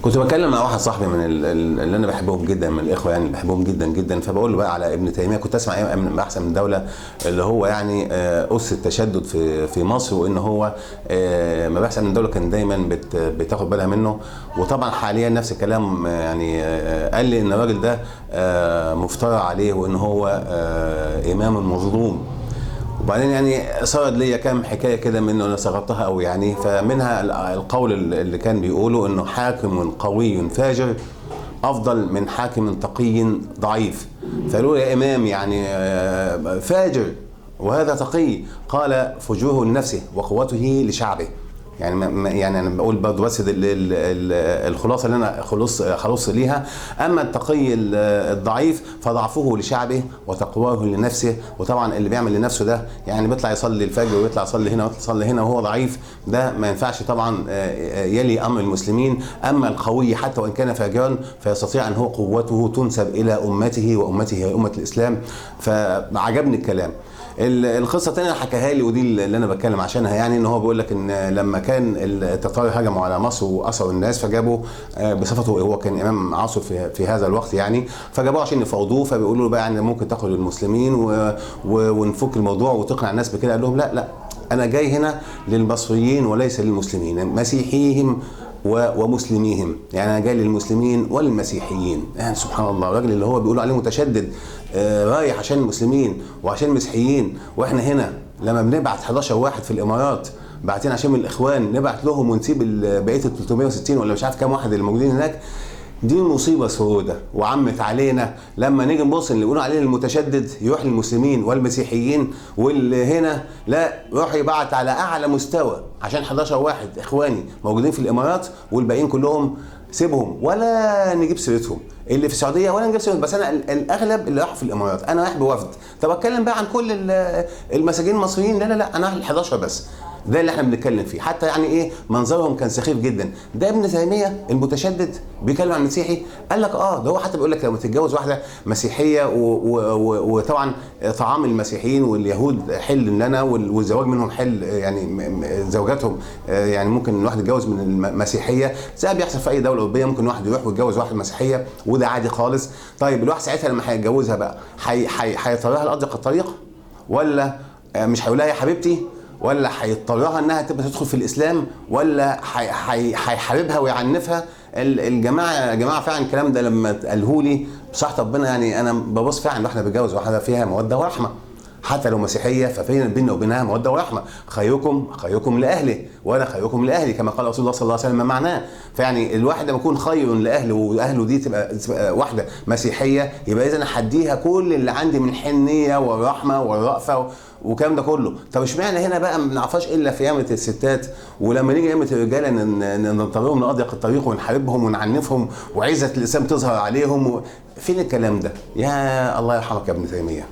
كنت بتكلم مع واحد صاحبي من اللي انا بحبهم جدا، من الاخوه يعني اللي بحبهم جدا جدا، فبقول له بقى على ابن تيميه. كنت اسمع ايه من احسن من دوله، اللي هو يعني اس التشدد في مصر، وان هو مباحث من دوله كان دايما بتاخد بالها منه. وطبعا حاليا نفس الكلام، يعني قال لي ان الراجل ده مفترى عليه، وان هو امام مظلوم. وبعدين يعني صارت ليا كام حكايه كده منه انا صغرتها قوي يعني. فمنها القول اللي كان بيقوله انه حاكم قوي فاجر افضل من حاكم تقي ضعيف. فقالوا يا امام يعني فاجر وهذا تقي، قال فجوره لنفسه وقوته لشعبه. يعني انا بقول برضه بس الخلاصه اللي انا خلص ليها. اما التقي الضعيف فضعفه لشعبه وتقواه لنفسه. وطبعا اللي بيعمل لنفسه ده يعني بيطلع يصلي الفجر ويطلع يصلي هنا ويطلع يصلي هنا وهو ضعيف، ده ما ينفعش طبعا يلي امر المسلمين. اما القوي حتى وان كان فاجرا فيستطيع ان هو قوته تنسب الى امته، وامته هي امه الاسلام. فعجبني الكلام. القصه الثانيه اللي حكاها لي ودي اللي انا بتكلم عشانها، يعني ان هو بيقول لك ان لما كان التتار هجموا على مصر واسروا الناس، فجابوا بصفته هو كان امام عاصر في هذا الوقت يعني، فجابوه عشان يفاوضوه. فبيقولوا له بقى يعني ممكن تاخد المسلمين ونفك الموضوع وتقنع الناس بكده. قال لهم لا، انا جاي هنا للمصريين وليس للمسلمين، مسيحيهم ومسلميهم. يعني انا جاي للمسلمين والمسيحيين. يعني سبحان الله، الراجل اللي هو بيقولوا عليه متشدد رايح عشان المسلمين وعشان المسيحيين، واحنا هنا لما بنبعت 11 واحد في الامارات باعتين عشان من الاخوان نبعت لهم ونسيب بقيه ال 360 ولا مش عارف كام واحد اللي موجودين هناك. دي مصيبه سودة وعمت علينا. لما نيجي نبص اللي يقولوا عليه المتشدد يروح للمسلمين والمسيحيين، واللي هنا لا، يروح يبعت على اعلى مستوى عشان 11 واحد اخواني موجودين في الامارات، والباقيين كلهم سيبهم ولا نجيب سيرتهم. اللي في السعوديه ولا نجيب سيرتهم، بس انا الاغلب اللي راحوا في الامارات. انا رايح بوفد، طب اتكلم بقى عن كل المساجين المصريين؟ لا، انا رايح ل 11 بس. ده اللي احنا بنتكلم فيه. حتى يعني ايه منظرهم كان سخيف جدا. ده ابن تيميه المتشدد بيتكلم عن المسيحي. قال لك ده هو حتى بيقول لك لما تتجوز واحده مسيحيه وطبعا طعام المسيحيين واليهود حل لنا، والزواج منهم حل، يعني زوجاتهم يعني ممكن الواحد يتجوز من المسيحيه زي بيحصل في اي دوله اوروبيه. ممكن واحد يروح ويتجوز واحده مسيحيه وده عادي خالص. طيب الواحد ساعتها لما هيتجوزها بقى هيضطرها لاضيق الطريق، ولا مش هيقول لها يا حبيبتي، ولا هيضطرها انها تبقى تدخل في الاسلام، ولا هيحاربها ويعنفها؟ الجماعه فعلا الكلام ده لما قالوه لي بصراحه ربنا، يعني انا ببص فعلا واحنا بنتجوز واحده فيها موده ورحمه، حتى لو مسيحيه ففين بيننا وبينها موده ورحمه. خيركم لاهله وانا خيركم لاهلي، كما قال رسول الله صلى الله عليه وسلم. معناه فيعني الواحد لما يكون خير لاهله واهله دي تبقى واحده مسيحيه، يبقى اذا انا هديها كل اللي عندي من حنيه والرحمه والرأفه والكلام ده كله. طب اشمعنى هنا بقى ما بنعرفهاش الا في يامه الستات، ولما نيجي يامه الرجاله نضطرهم لاضيق الطريق ونحاربهم ونعنفهم وعزه الاسلام تظهر عليهم؟ فين الكلام ده؟ يا الله يرحمك يا ابن تيميه.